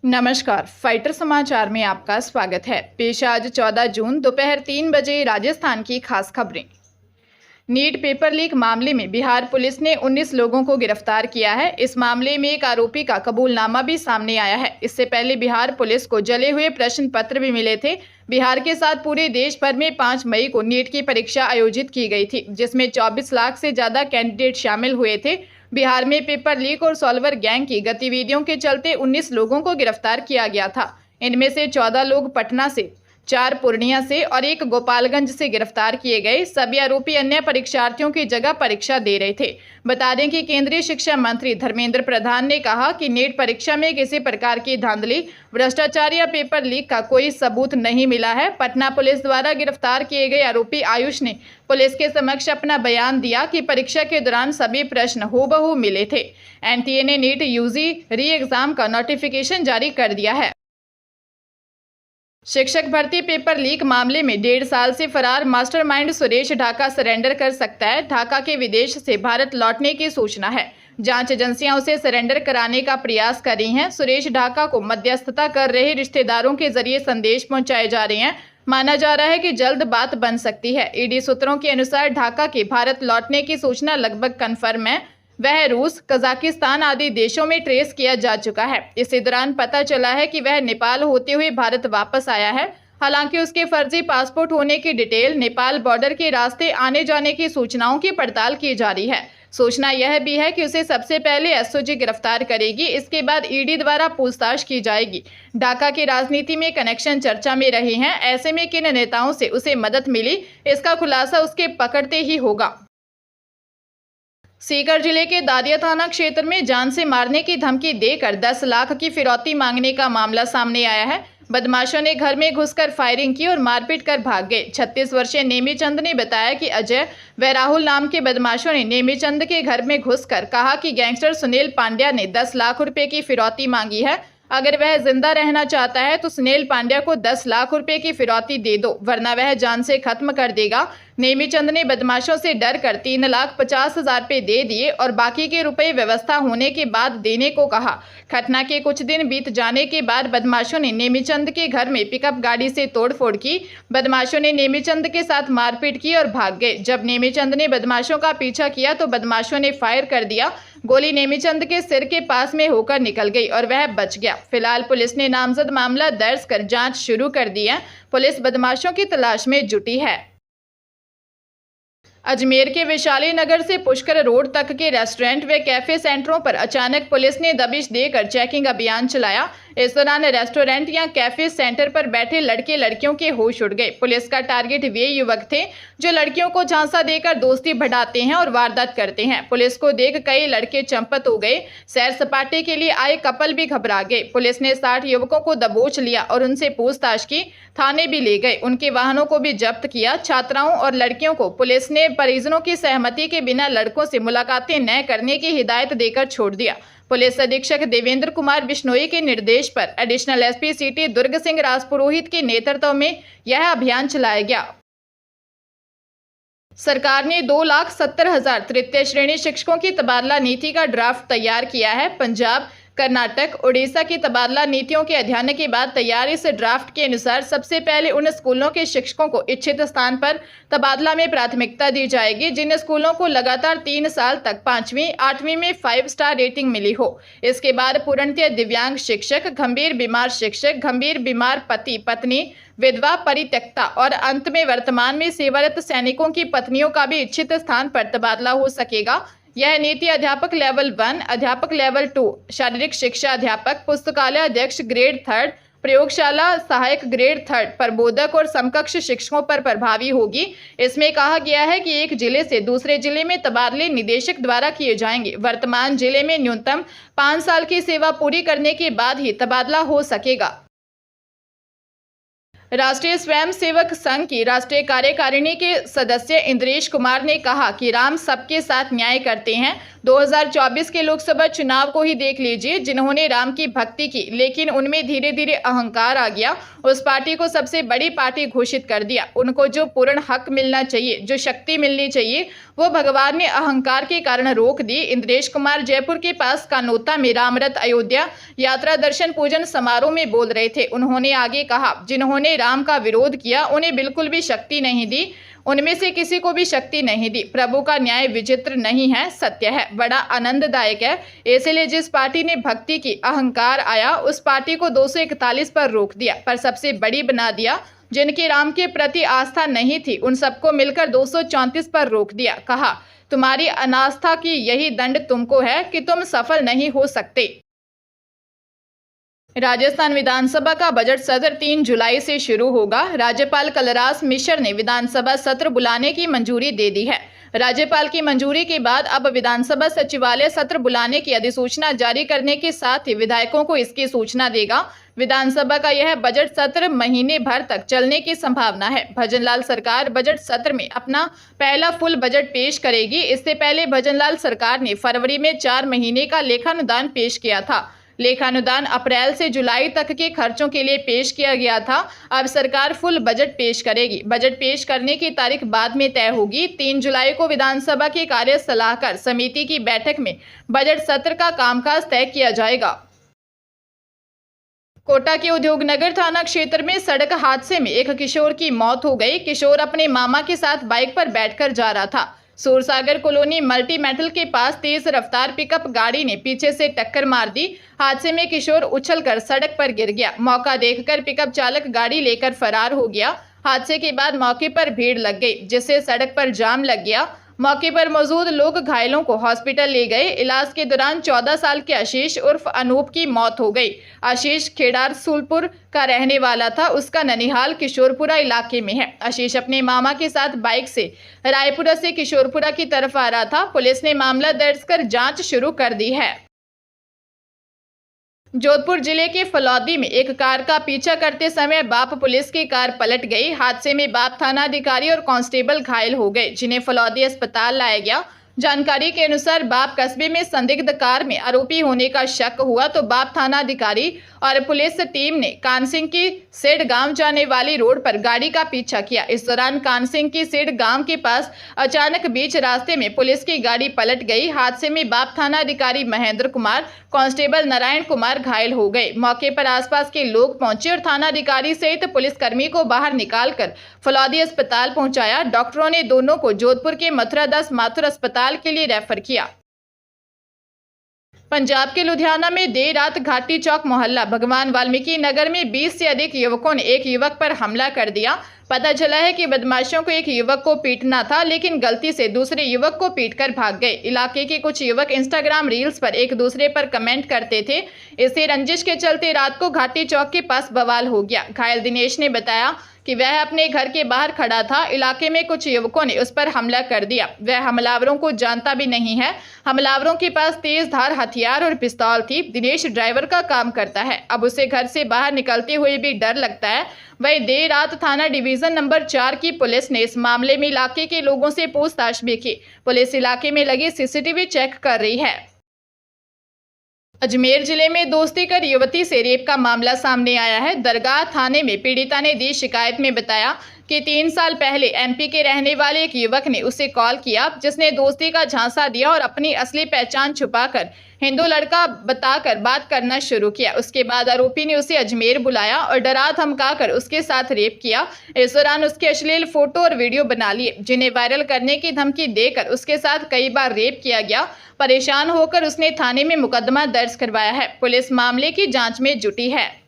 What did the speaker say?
नमस्कार, फाइटर समाचार में आपका स्वागत है। पेश आज 14 जून दोपहर 3 बजे राजस्थान की खास खबरें। नीट पेपर लीक मामले में बिहार पुलिस ने 19 लोगों को गिरफ्तार किया है। इस मामले में एक आरोपी का कबूलनामा भी सामने आया है। इससे पहले बिहार पुलिस को जले हुए प्रश्न पत्र भी मिले थे। बिहार के साथ पूरे देश भर में 5 मई को नीट की परीक्षा आयोजित की गई थी, जिसमें 24 लाख से ज्यादा कैंडिडेट शामिल हुए थे। बिहार में पेपर लीक और सॉल्वर गैंग की गतिविधियों के चलते 19 लोगों को गिरफ्तार किया गया था। इनमें से 14 लोग पटना से, 4 पूर्णिया से और 1 गोपालगंज से गिरफ्तार किए गए। सभी आरोपी अन्य परीक्षार्थियों की जगह परीक्षा दे रहे थे। बता दें कि केंद्रीय शिक्षा मंत्री धर्मेंद्र प्रधान ने कहा कि नीट परीक्षा में किसी प्रकार की धांधली, भ्रष्टाचार या पेपर लीक का कोई सबूत नहीं मिला है। पटना पुलिस द्वारा गिरफ्तार किए गए आरोपी आयुष ने पुलिस के समक्ष अपना बयान दिया कि परीक्षा के दौरान सभी प्रश्न हूबहू मिले थे। एनटीए ने नीट यूजी री एग्जाम का नोटिफिकेशन जारी कर दिया है। शिक्षक भर्ती पेपर लीक मामले में 1.5 साल से फरार मास्टरमाइंड सुरेश ढाका सरेंडर कर सकता है। ढाका के विदेश से भारत लौटने की सूचना है। जांच एजेंसियां उसे सरेंडर कराने का प्रयास कर रही हैं। सुरेश ढाका को मध्यस्थता कर रहे रिश्तेदारों के जरिए संदेश पहुंचाए जा रहे हैं। माना जा रहा है कि जल्द बात बन सकती है। ईडी सूत्रों के अनुसार ढाका के भारत लौटने की सूचना लगभग कन्फर्म है। वह रूस, कजाकिस्तान आदि देशों में ट्रेस किया जा चुका है। इसी दौरान पता चला है कि वह नेपाल होते हुए भारत वापस आया है। हालांकि उसके फर्जी पासपोर्ट होने की डिटेल नेपाल बॉर्डर के रास्ते आने जाने की सूचनाओं की पड़ताल की जा रही है। सूचना यह भी है कि उसे सबसे पहले एसओजी गिरफ्तार करेगी, इसके बाद ईडी द्वारा पूछताछ की जाएगी। ढाका की राजनीति में कनेक्शन चर्चा में रहे हैं। ऐसे में किन नेताओं से उसे मदद मिली, इसका खुलासा उसके पकड़ते ही होगा। सीकर जिले के दादिया थाना क्षेत्र में जान से मारने की धमकी देकर 10 लाख की फिरौती मांगने का मामला सामने आया है। बदमाशों ने घर में घुसकर फायरिंग की और मारपीट कर भाग गए। 36 वर्षीय नेमीचंद ने बताया कि अजय व राहुल नाम के बदमाशों ने नेमीचंद के घर में घुसकर कहा कि गैंगस्टर सुनील पांड्या ने 10 लाख रुपए की फिरौती मांगी है। अगर वह जिंदा रहना चाहता है तो सुनील पांड्या को 10 लाख रुपए की फिरौती दे दो, वरना वह जान से खत्म कर देगा। नेमीचंद ने बदमाशों से डर कर 3,50,000 रुपए दे दिए और बाकी के रुपए व्यवस्था होने के बाद देने को कहा। घटना के कुछ दिन बीत जाने के बाद बदमाशों ने नेमीचंद के घर में पिकअप गाड़ी से तोड़फोड़ की। बदमाशों ने नेमीचंद के साथ मारपीट की और भाग गए। जब नेमीचंद ने बदमाशों का पीछा किया तो बदमाशों ने फायर कर दिया। गोली नेमीचंद के सिर के पास में होकर निकल गई और वह बच गया। फिलहाल पुलिस ने नामजद मामला दर्ज कर जांच शुरू कर दी है। पुलिस बदमाशों की तलाश में जुटी है। अजमेर के वैशाली नगर से पुष्कर रोड तक के रेस्टोरेंट व कैफे सेंटरों पर अचानक पुलिस ने दबिश देकर चेकिंग अभियान चलाया। इस दौरान रेस्टोरेंट या कैफे सेंटर पर बैठे लड़के लड़कियों के होश उड़ गए। पुलिस का टारगेट वे युवक थे जो लड़कियों को झांसा देकर दोस्ती बढ़ाते हैं और वारदात करते हैं। पुलिस को देख कई लड़के चंपत हो गए। सैर सपाटे के लिए आए कपल भी घबरा गए। पुलिस ने 60 युवकों को दबोच लिया और उनसे पूछताछ की। थाने भी ले गए। उनके वाहनों को भी जब्त किया। छात्राओं और लड़कियों को पुलिस ने परिजनों की सहमति के बिना लड़कों से मुलाकातें न करने की हिदायत देकर छोड़ दिया। पुलिस अधीक्षक देवेंद्र कुमार बिश्नोई के निर्देश पर एडिशनल एसपी सिटी दुर्ग सिंह राजपुरोहित के नेतृत्व में यह अभियान चलाया गया। सरकार ने 2,70,000 तृतीय श्रेणी शिक्षकों की तबादला नीति का ड्राफ्ट तैयार किया है। पंजाब, कर्नाटक, उड़ीसा की तबादला नीतियों के अध्ययन के बाद तैयार इस ड्राफ्ट के अनुसार सबसे पहले उन स्कूलों के शिक्षकों को इच्छित स्थान पर तबादला में प्राथमिकता दी जाएगी जिन स्कूलों को लगातार 3 साल तक 5वीं 8वीं में 5 स्टार रेटिंग मिली हो। इसके बाद पूर्णतः दिव्यांग शिक्षक, गंभीर बीमार शिक्षक, गंभीर बीमार पति पत्नी, विधवा, परित्यक्ता और अंत में वर्तमान में सेवारत सैनिकों की पत्नियों का भी इच्छित स्थान पर तबादला हो सकेगा। यह नीति अध्यापक लेवल 1, अध्यापक लेवल 2, शारीरिक शिक्षा अध्यापक, पुस्तकालय अध्यक्ष ग्रेड 3, प्रयोगशाला सहायक ग्रेड 3, प्रबोधक और समकक्ष शिक्षकों पर प्रभावी होगी। इसमें कहा गया है कि एक जिले से दूसरे जिले में तबादले निदेशक द्वारा किए जाएंगे। वर्तमान जिले में न्यूनतम 5 साल की सेवा पूरी करने के बाद ही तबादला हो सकेगा। राष्ट्रीय स्वयंसेवक संघ की राष्ट्रीय कार्यकारिणी के सदस्य इंद्रेश कुमार ने कहा कि राम सबके साथ न्याय करते हैं। 2024 के लोकसभा चुनाव को ही देख लीजिए, जिन्होंने राम की भक्ति की लेकिन उनमें धीरे धीरे अहंकार आ गया, उस पार्टी को सबसे बड़ी पार्टी घोषित कर दिया। उनको जो पूर्ण हक मिलना चाहिए, जो शक्ति मिलनी चाहिए, वो भगवान ने अहंकार के कारण रोक दी। इंद्रेश कुमार जयपुर के पास कानोता में रामरथ अयोध्या यात्रा दर्शन पूजन समारोह में बोल रहे थे। उन्होंने आगे कहा, जिन्होंने राम का विरोध किया उन्हें बिल्कुल भी शक्ति नहीं दी, उनमें से किसी को भी शक्ति नहीं दी। प्रभु का न्याय विचित्र नहीं है, सत्य है, बड़ा आनंददायक है। इसलिए जिस पार्टी ने भक्ति की अहंकार आया, उस पार्टी को 241 पर रोक दिया, पर सबसे बड़ी बना दिया। जिनकी राम के प्रति आस्था नहीं थी, उन सबको मिलकर 234 पर रोक दिया। कहा, तुम्हारी अनास्था की यही दंड तुमको है कि तुम सफल नहीं हो सकते। राजस्थान विधानसभा का बजट सत्र 3 जुलाई से शुरू होगा। राज्यपाल कलराज मिश्र ने विधानसभा सत्र बुलाने की मंजूरी दे दी है। राज्यपाल की मंजूरी के बाद अब विधानसभा सचिवालय सत्र बुलाने की अधिसूचना जारी करने के साथ ही विधायकों को इसकी सूचना देगा। विधानसभा का यह बजट सत्र महीने भर तक चलने की संभावना है। भजनलाल सरकार बजट सत्र में अपना पहला फुल बजट पेश करेगी। इससे पहले भजनलाल सरकार ने फरवरी में 4 महीने का लेखानुदान पेश किया था। लेखानुदान अप्रैल से जुलाई तक के खर्चों के लिए पेश किया गया था। अब सरकार फुल बजट पेश करेगी। बजट पेश करने की तारीख बाद में तय होगी। 3 जुलाई को विधानसभा की कार्य सलाहकार समिति की बैठक में बजट सत्र का कामकाज तय किया जाएगा। कोटा के उद्योगनगर थाना क्षेत्र में सड़क हादसे में एक किशोर की मौत हो गई। किशोर अपने मामा के साथ बाइक पर बैठकर जा रहा था। सूरसागर कॉलोनी मल्टी मेटल के पास तेज रफ्तार पिकअप गाड़ी ने पीछे से टक्कर मार दी। हादसे में किशोर उछलकर सड़क पर गिर गया। मौका देखकर पिकअप चालक गाड़ी लेकर फरार हो गया। हादसे के बाद मौके पर भीड़ लग गई, जिससे सड़क पर जाम लग गया। मौके पर मौजूद लोग घायलों को हॉस्पिटल ले गए। इलाज के दौरान 14 साल के आशीष उर्फ अनूप की मौत हो गई। आशीष खेड़ार सुलपुर का रहने वाला था। उसका ननिहाल किशोरपुरा इलाके में है। आशीष अपने मामा के साथ बाइक से रायपुरा से किशोरपुरा की तरफ आ रहा था। पुलिस ने मामला दर्ज कर जांच शुरू कर दी है। जोधपुर जिले के फलौदी में एक कार का पीछा करते समय बाप पुलिस की कार पलट गई। हादसे में बाप थानाधिकारी और कांस्टेबल घायल हो गए, जिन्हें फलौदी अस्पताल लाया गया। जानकारी के अनुसार बाप कस्बे में संदिग्ध कार में आरोपी होने का शक हुआ तो बाप थानाधिकारी और पुलिस टीम ने कानसिंह की सेठ गांव जाने वाली रोड पर गाड़ी का पीछा किया। इस दौरान कानसिंह की सेठ गांव के पास अचानक बीच रास्ते में पुलिस की गाड़ी पलट गई। हादसे में बाप थानाधिकारी महेंद्र कुमार, कांस्टेबल नारायण कुमार घायल हो गए। मौके पर आसपास के लोग पहुंचे और थानाधिकारी सहित पुलिसकर्मी को बाहर निकालकर फलौदी अस्पताल पहुंचाया। डॉक्टरों ने दोनों को जोधपुर के मथुरा दास माथुर अस्पताल के लिए रेफर किया। पंजाब के लुधियाना में देर रात घाटी चौक मोहल्ला भगवान वाल्मीकि नगर में 20 से अधिक युवकों ने एक युवक पर हमला कर दिया। पता चला है कि बदमाशों को एक युवक को पीटना था, लेकिन गलती से दूसरे युवक को पीटकर भाग गए। इलाके के कुछ युवक इंस्टाग्राम रील्स पर एक दूसरे पर कमेंट करते थे। इसी रंजिश के चलते रात को घाटी चौक के पास बवाल हो गया। घायल दिनेश ने बताया कि वह अपने घर के बाहर खड़ा था। इलाके में कुछ युवकों ने उस पर हमला कर दिया। वह हमलावरों को जानता भी नहीं है। हमलावरों के पास तेज धार हथियार और पिस्तौल थी। दिनेश ड्राइवर का काम करता है। अब उसे घर से बाहर निकलते हुए भी डर लगता है। वही देर रात थाना डिवीजन नंबर 4 की पुलिस ने इस मामले में इलाके के लोगों से पूछताछ भी की। पुलिस इलाके में लगी सीसीटीवी चेक कर रही है। अजमेर जिले में दोस्ती कर युवती से रेप का मामला सामने आया है। दरगाह थाने में पीड़िता ने दी शिकायत में बताया कि 3 साल पहले एमपी के रहने वाले एक युवक ने उसे कॉल किया, जिसने दोस्ती का झांसा दिया और अपनी असली पहचान छुपाकर हिंदू लड़का बताकर बात करना शुरू किया। उसके बाद आरोपी ने उसे अजमेर बुलाया और डरा धमकाकर उसके साथ रेप किया। इस दौरान उसके अश्लील फोटो और वीडियो बना लिए, जिन्हें वायरल करने की धमकी देकर उसके साथ कई बार रेप किया गया। परेशान होकर उसने थाने में मुकदमा दर्ज करवाया है। पुलिस मामले की जांच में जुटी है।